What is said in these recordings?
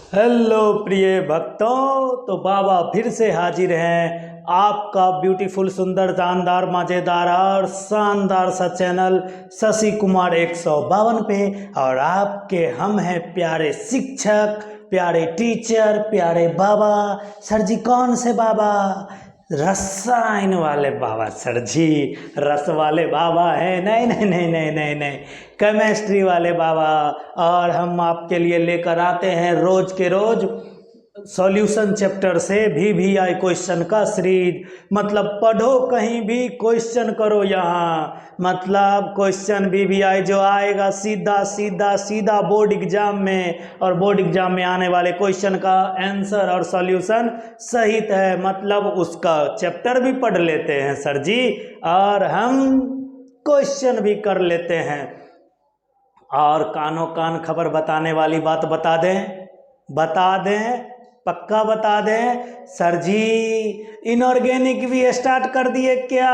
Hello प्रिय भक्तों, तो बाबा फिर से हाजिर हैं आपका ब्यूटीफुल, सुंदर, जानदार, मज़ेदार और शानदार सा चैनल शशि कुमार 152 पे। और आपके हम हैं प्यारे शिक्षक, प्यारे टीचर, प्यारे बाबा। सर जी कौन से बाबा? रसायन वाले बाबा सर जी, रस वाले बाबा हैं। नहीं नहीं नहीं नहीं नहीं नहीं, केमिस्ट्री वाले बाबा। और हम आपके लिए लेकर आते हैं रोज के रोज सॉल्यूशन चैप्टर से VVI क्वेश्चन का सीरीज। मतलब पढ़ो कहीं भी, क्वेश्चन करो यहाँ। मतलब क्वेश्चन VVI जो आएगा सीधा सीधा सीधा बोर्ड एग्जाम में, और बोर्ड एग्जाम में आने वाले क्वेश्चन का आंसर और सॉल्यूशन सहित है। मतलब उसका चैप्टर भी पढ़ लेते हैं सर जी, और हम क्वेश्चन भी कर लेते हैं। और कानों कान खबर बताने वाली बात बता दें, पक्का बता दें सर जी। इनऑर्गेनिक भी स्टार्ट कर दिए क्या?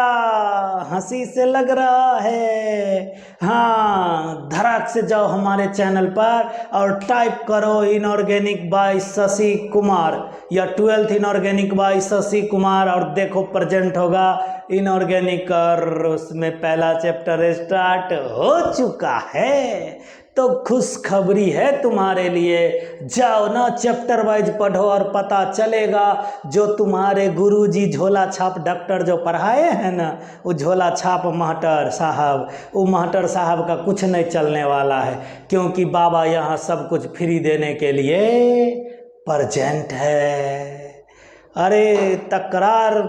हंसी से लग रहा है। हाँ, धड़ाक से जाओ हमारे चैनल पर और टाइप करो इनऑर्गेनिक बाय शशि कुमार, या 12th inorganic bye Shashi Kumar, और देखो प्रेजेंट होगा इनऑर्गेनिक, और उसमें पहला चैप्टर स्टार्ट हो चुका है। तो खुशखबरी है तुम्हारे लिए। जाओ ना, चैप्टर वाइज पढ़ो और पता चलेगा। जो तुम्हारे गुरुजी झोला छाप डॉक्टर जो पढ़ाए हैं ना, वो झोला छाप महटर साहब, वो महटर साहब का कुछ नहीं चलने वाला है, क्योंकि बाबा यहाँ सब कुछ फ्री देने के लिए प्रेजेंट है। अरे तकरार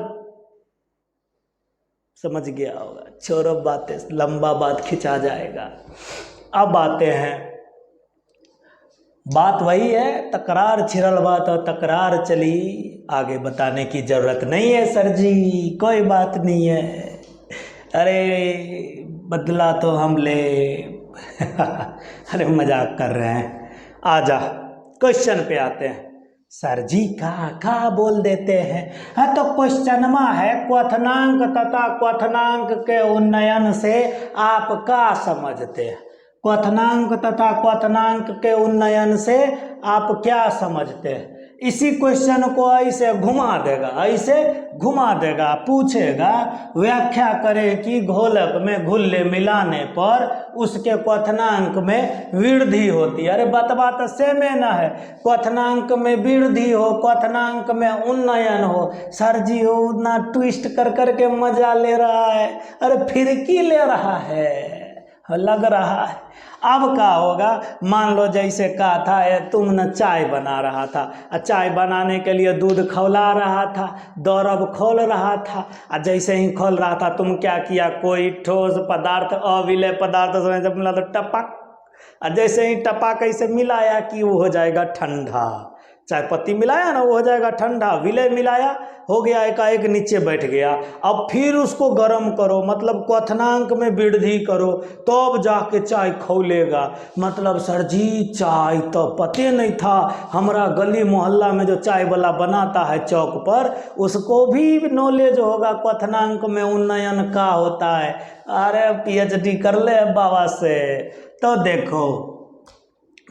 समझ गया होगा, छोड़ो बातें, लंबा बात खिंचा जाएगा। अब आते हैं, बात वही है, तकरार छिड़ल बात और तकरार चली, आगे बताने की जरूरत नहीं है सर जी, कोई बात नहीं है। अरे बदला तो हम ले अरे मजाक कर रहे हैं। आजा क्वेश्चन पे आते हैं। सर जी का बोल देते हैं। हाँ, तो क्वेश्चनमा है, क्वथनांक तथा क्वथनांक के उन्नयन से आप क्या समझते हैं? क्वथनांक तथा क्वथनांक के उन्नयन से आप क्या समझते हैं? इसी क्वेश्चन को ऐसे घुमा देगा, पूछेगा व्याख्या करें कि घोलक में घुल्ले मिलाने पर उसके क्वथनांक में वृद्धि होती है। अरे बतवा तो सेमे न है, क्वथनांक में वृद्धि हो, क्वथनांक में उन्नयन हो। सर जी वो ना ट्विस्ट कर करके मजा ले रहा है, अरे फिरकी ले रहा है, लग रहा है। अब क्या होगा, मान लो जैसे कहा था तुम न चाय बना रहा था, चाय बनाने के लिए दूध खौला रहा था, दौरब खोल रहा था, जैसे ही खोल रहा था तुम क्या किया, कोई ठोस पदार्थ अविलय पदार्थ जब मिला तो टपक, जैसे ही टपक कैसे मिलाया कि वो हो जाएगा ठंडा। चाय पत्ती मिलाया ना, वो हो जाएगा ठंडा। विलय मिलाया, हो गया, एकाएक नीचे बैठ गया। अब फिर उसको गर्म करो, मतलब क्वथनांक में वृद्धि करो, तब जाके चाय खौलेगा। मतलब सर जी चाय तो पते नहीं था, हमारा गली मोहल्ला में जो चाय वाला बनाता है चौक पर, उसको भी नॉलेज होगा क्वथनांक में उन्नयन का होता है। अरे PhD कर ले बाबा से। तो देखो,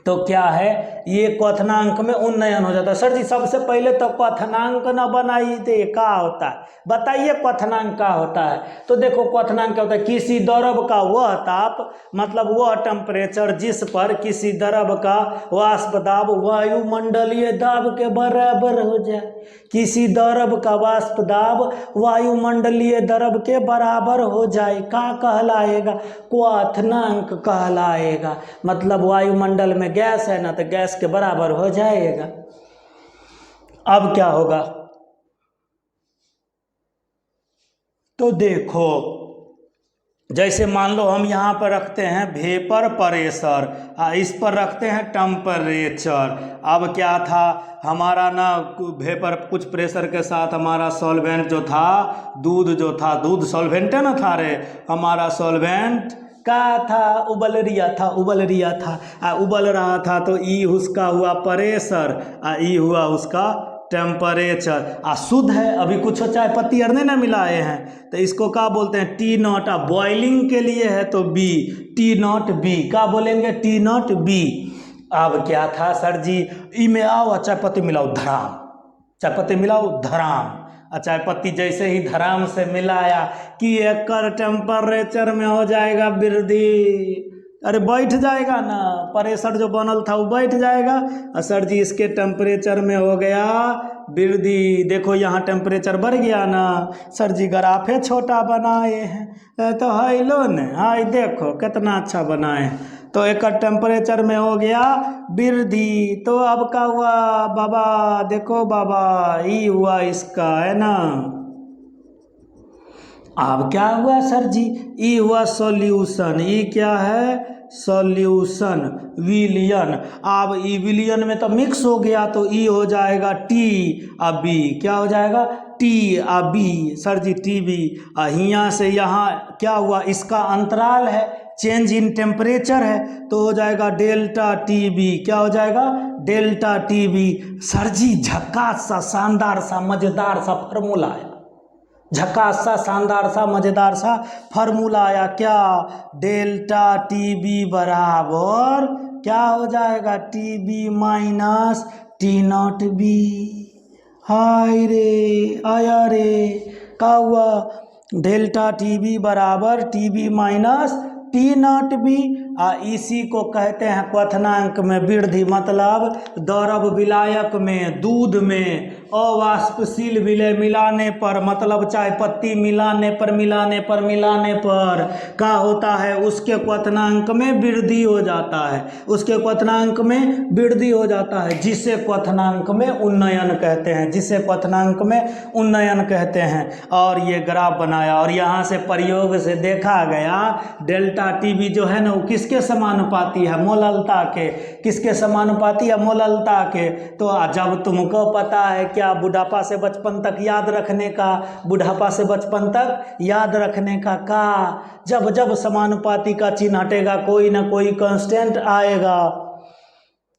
तो क्या है, ये क्वथनांक में उन्नयन हो जाता है। सर जी सबसे पहले तो क्वथनांक न बनाइए, तो ये क्या होता है बताइए, क्वथनांक क्या होता है? तो देखो क्वथनांक क्या होता है, किसी द्रव का वह ताप, मतलब वह टेम्परेचर जिस पर किसी द्रव का वाष्प दाब वायुमंडलीय दाब के बराबर हो जाए। किसी द्रव का वाष्प दाब वायुमंडलीय द्रव के बराबर हो जाए, क्या कहलाएगा? क्वथनांक कहलाएगा। मतलब वायुमंडल में गैस है ना, तो गैस के बराबर हो जाएगा। अब क्या होगा, तो देखो जैसे मान लो हम यहाँ पर रखते हैं वेपर प्रेशर, इस पर रखते हैं टेम्परेचर। अब क्या था हमारा ना, वेपर कुछ प्रेशर के साथ हमारा सॉल्वेंट जो था, दूध सॉल्वेंट है ना था रे, हमारा सॉल्वेंट का था, उबल रिया था, उबल रहा था, तो ई उसका हुआ प्रेशर, ई हुआ उसका टेम्परेचर। शुद्ध है, अभी कुछ चाय पत्ती अरने ना मिलाए हैं, तो इसको क्या बोलते हैं, T0। बॉइलिंग के लिए है तो B, T0 B, क्या बोलेंगे, T0 B। अब क्या था सर जी, ई में आओ और चाय पत्ती मिलाओ धराम, चाय पत्ती मिलाओ धराम। चाय पत्ती जैसे ही धराम से मिलाया कि एकर टेम्परेचर में हो जाएगा वृद्धि। अरे बैठ जाएगा ना, प्रेशर जो बनल था वो बैठ जाएगा। और सर जी इसके टेम्परेचर में हो गया वृद्धि। देखो यहाँ टेम्परेचर बढ़ गया ना। सर जी ग्राफे छोटा बनाए हैं तो है लो न, हाय देखो कितना अच्छा बनाए। तो एक टेम्परेचर में हो गया वृद्धि। तो अब का हुआ बाबा, देखो बाबा ई हुआ इसका है ना। अब क्या हुआ सर जी, ई हुआ सॉल्यूशन। ई क्या है, सॉल्यूशन विलियन। अब ई विलियन में तो मिक्स हो गया तो ई हो जाएगा टी आ बी। क्या हो जाएगा, टी आ B. Sir ji T B. यहाँ से यहाँ क्या हुआ, इसका अंतराल है, चेंज इन टेम्परेचर है तो हो जाएगा डेल्टा टी बी। क्या हो जाएगा, डेल्टा टी बी। सर जी झक्कास सा शानदार सा मजेदार सा फार्मूला आया, झक्कास सा शानदार सा मजेदार सा फार्मूला आया। क्या, डेल्टा टी बी बराबर क्या हो जाएगा, T B minus T not B. हाय रे आया रे, क्या हुआ, डेल्टा टी बी बराबर T B minus T not B. इसी को कहते हैं क्वथनांक में वृद्धि। मतलब द्रव विलायक में, दूध में अवाष्पशील विलय मिलाने पर, मतलब चाय पत्ती मिलाने पर क्या होता है, उसके क्वथनांक में वृद्धि हो जाता है, उसके क्वथनांक में वृद्धि हो जाता है, जिसे क्वथनांक में उन्नयन कहते हैं, जिसे क्वथनांक में उन्नयन कहते हैं। और ये ग्राफ बनाया और यहाँ से प्रयोग से देखा गया डेल्टा टी बी जो है ना वो किसके समानुपाती है, मोललता के। किसके समानुपाती है, मोललता के। तो जब तुमको पता है क्या, बुढ़ापा से बचपन तक याद रखने का, बुढ़ापा से बचपन तक याद रखने का जब जब समानुपाती का चिन्ह हटेगा कोई ना कोई कांस्टेंट आएगा।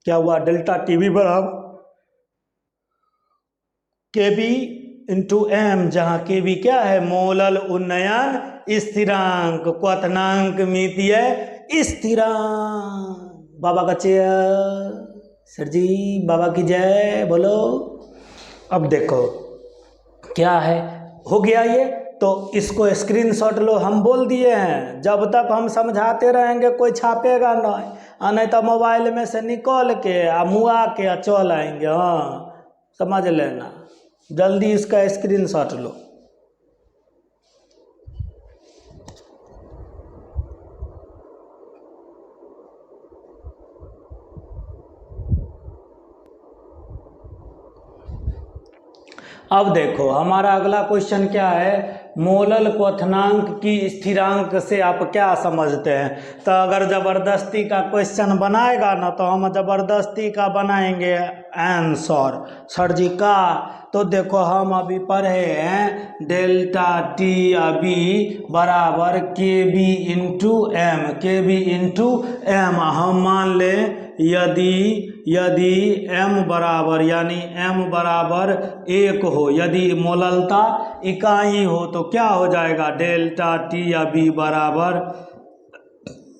क्या हुआ, डेल्टा टी बी बराबर के बी इंटू एम, जहाँ के बी क्या है, मोलल उन्नयन स्थिरांक, क्वथनांक मितीय स्थिरांक। बाबा का चेयर, सर जी बाबा की जय बोलो। अब देखो क्या है, हो गया ये। तो इसको स्क्रीनशॉट लो, हम बोल दिए हैं जब तक हम समझाते रहेंगे कोई छापेगा नहीं तो मोबाइल में से निकाल के मुआ के चल आएंगे। हाँ समझ लेना, जल्दी इसका स्क्रीनशॉट लो। अब देखो हमारा अगला क्वेश्चन क्या है, मोलल क्वथनांक की स्थिरांक से आप क्या समझते हैं। तो अगर ज़बरदस्ती का क्वेश्चन बनाएगा ना तो हम ज़बरदस्ती का बनाएंगे आंसर सर जी का। तो देखो हम अभी पढ़े हैं डेल्टा टी बी बराबर के बी इंटू एम, के बी इंटू एम। हम मान लें यदि m बराबर यानी m बराबर 1 हो, यदि मोललता इकाई हो तो क्या हो जाएगा, डेल्टा टी या बी बराबर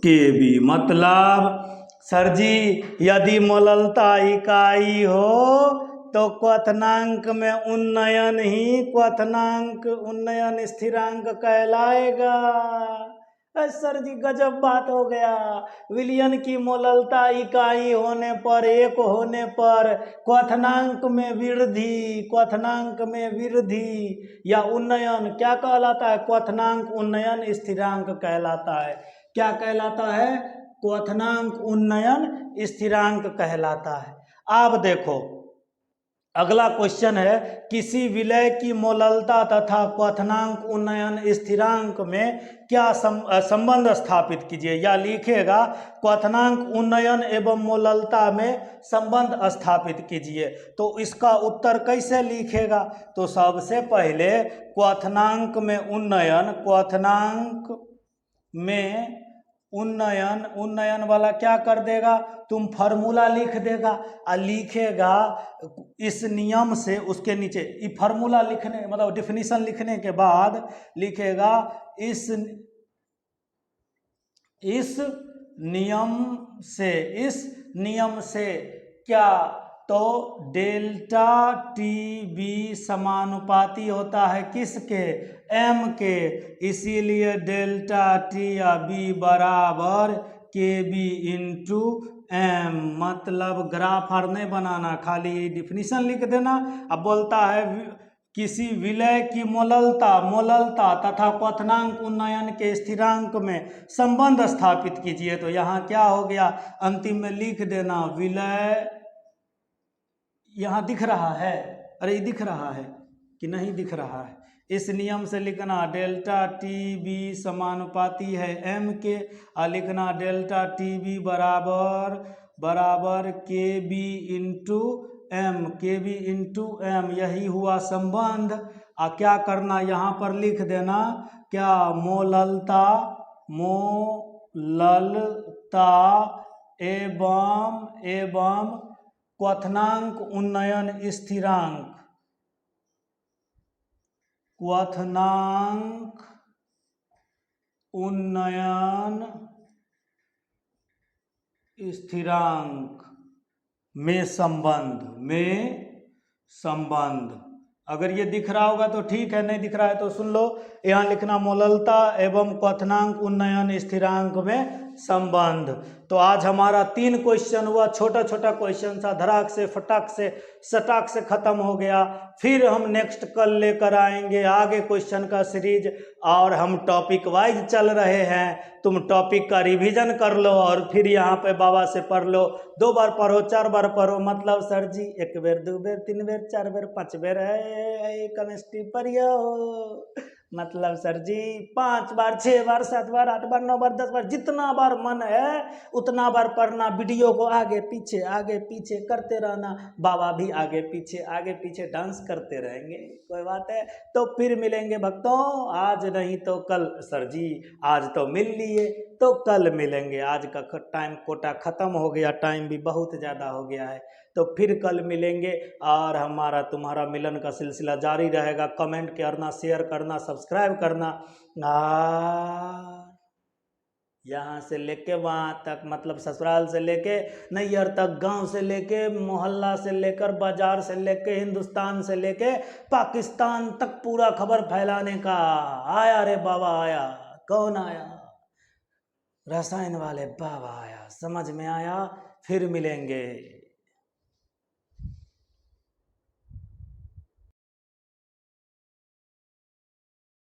के बी। मतलब सर जी यदि मोललता इकाई हो तो क्वथनांक में उन्नयन ही क्वथनांक उन्नयन स्थिरांक कहलाएगा। सर जी गजब बात हो गया। विलयन की मोललता इकाई होने पर, 1 होने पर क्वथनांक में वृद्धि, क्वथनांक में वृद्धि या उन्नयन क्या कहलाता है, क्वथनांक उन्नयन स्थिरांक कहलाता है। क्या कहलाता है, क्वथनांक उन्नयन स्थिरांक कहलाता है। आप देखो अगला क्वेश्चन है, किसी विलय की मोललता तथा क्वथनांक उन्नयन स्थिरांक में क्या संबंध स्थापित कीजिए, या लिखेगा क्वथनांक उन्नयन एवं मोललता में संबंध स्थापित कीजिए। तो इसका उत्तर कैसे लिखेगा, तो सबसे पहले क्वथनांक में उन्नयन, क्वथनांक में उन्नयन वाला क्या कर देगा, तुम फार्मूला लिख देगा और लिखेगा इस नियम से, उसके नीचे ये फार्मूला लिखने मतलब डिफिनीशन लिखने के बाद लिखेगा इस नियम नियम से क्या, तो डेल्टा टी बी समानुपाती होता है किसके, एम के, इसीलिए डेल्टा टी या बी बराबर के बी इंटू एम। मतलब ग्राफ आर नहीं बनाना, खाली डिफिनीशन लिख देना। अब बोलता है किसी विलय की मोललता तथा क्वथनांक उन्नयन के स्थिरांक में संबंध स्थापित कीजिए। तो यहाँ क्या हो गया, अंतिम में लिख देना विलय, यहाँ दिख रहा है, अरे दिख रहा है कि नहीं दिख रहा है, इस नियम से लिखना डेल्टा टी बी समानुपाती है एम के, और लिखना डेल्टा टी बी बराबर के बी इंटू एम, के बी इंटू एम, यही हुआ संबंध। क्या करना, यहाँ पर लिख देना क्या, मोललता एवं क्वथनांक उन्नयन स्थिरांक, क्वथनांक उन्नयन स्थिरांक में संबंध। अगर ये दिख रहा होगा तो ठीक है, नहीं दिख रहा है तो सुन लो, यहाँ लिखना मोललता एवं क्वथनांक उन्नयन स्थिरांक में संबंध। तो आज हमारा 3 क्वेश्चन हुआ, छोटा छोटा क्वेश्चन था, धड़ाक से फटाक से सटाक से खत्म हो गया। फिर हम नेक्स्ट कल लेकर आएंगे आगे क्वेश्चन का सीरीज, और हम टॉपिक वाइज चल रहे हैं। तुम टॉपिक का रिवीजन कर लो और फिर यहाँ पे बाबा से पढ़ लो, 2 बार पढ़ो 4 बार पढ़ो। मतलब सर जी 1 बेर 2 बेर 3 बेर 4 बेर 5 बेर है केमिस्ट्री पढ़ियो, मतलब सर जी 5 बार 6 बार 7 बार 8 बार 9 बार 10 बार जितना बार मन है उतना बार पढ़ना। वीडियो को आगे पीछे करते रहना, बाबा भी आगे पीछे डांस करते रहेंगे, कोई बात है। तो फिर मिलेंगे भक्तों, आज नहीं तो कल। सर जी आज तो मिल लिए तो कल मिलेंगे, आज का टाइम कोटा ख़त्म हो गया, टाइम भी बहुत ज़्यादा हो गया है। तो फिर कल मिलेंगे और हमारा तुम्हारा मिलन का सिलसिला जारी रहेगा। कमेंट करना, शेयर करना, सब्सक्राइब करना, यहाँ से लेके वहाँ तक, मतलब ससुराल से लेके नैहर तक, गांव से लेके मोहल्ला से लेकर बाजार से लेके हिंदुस्तान से लेके पाकिस्तान तक पूरा खबर फैलाने का। आया रे बाबा आया, कौन आया, रसायन वाले बाबा आया, समझ में आया। फिर मिलेंगे।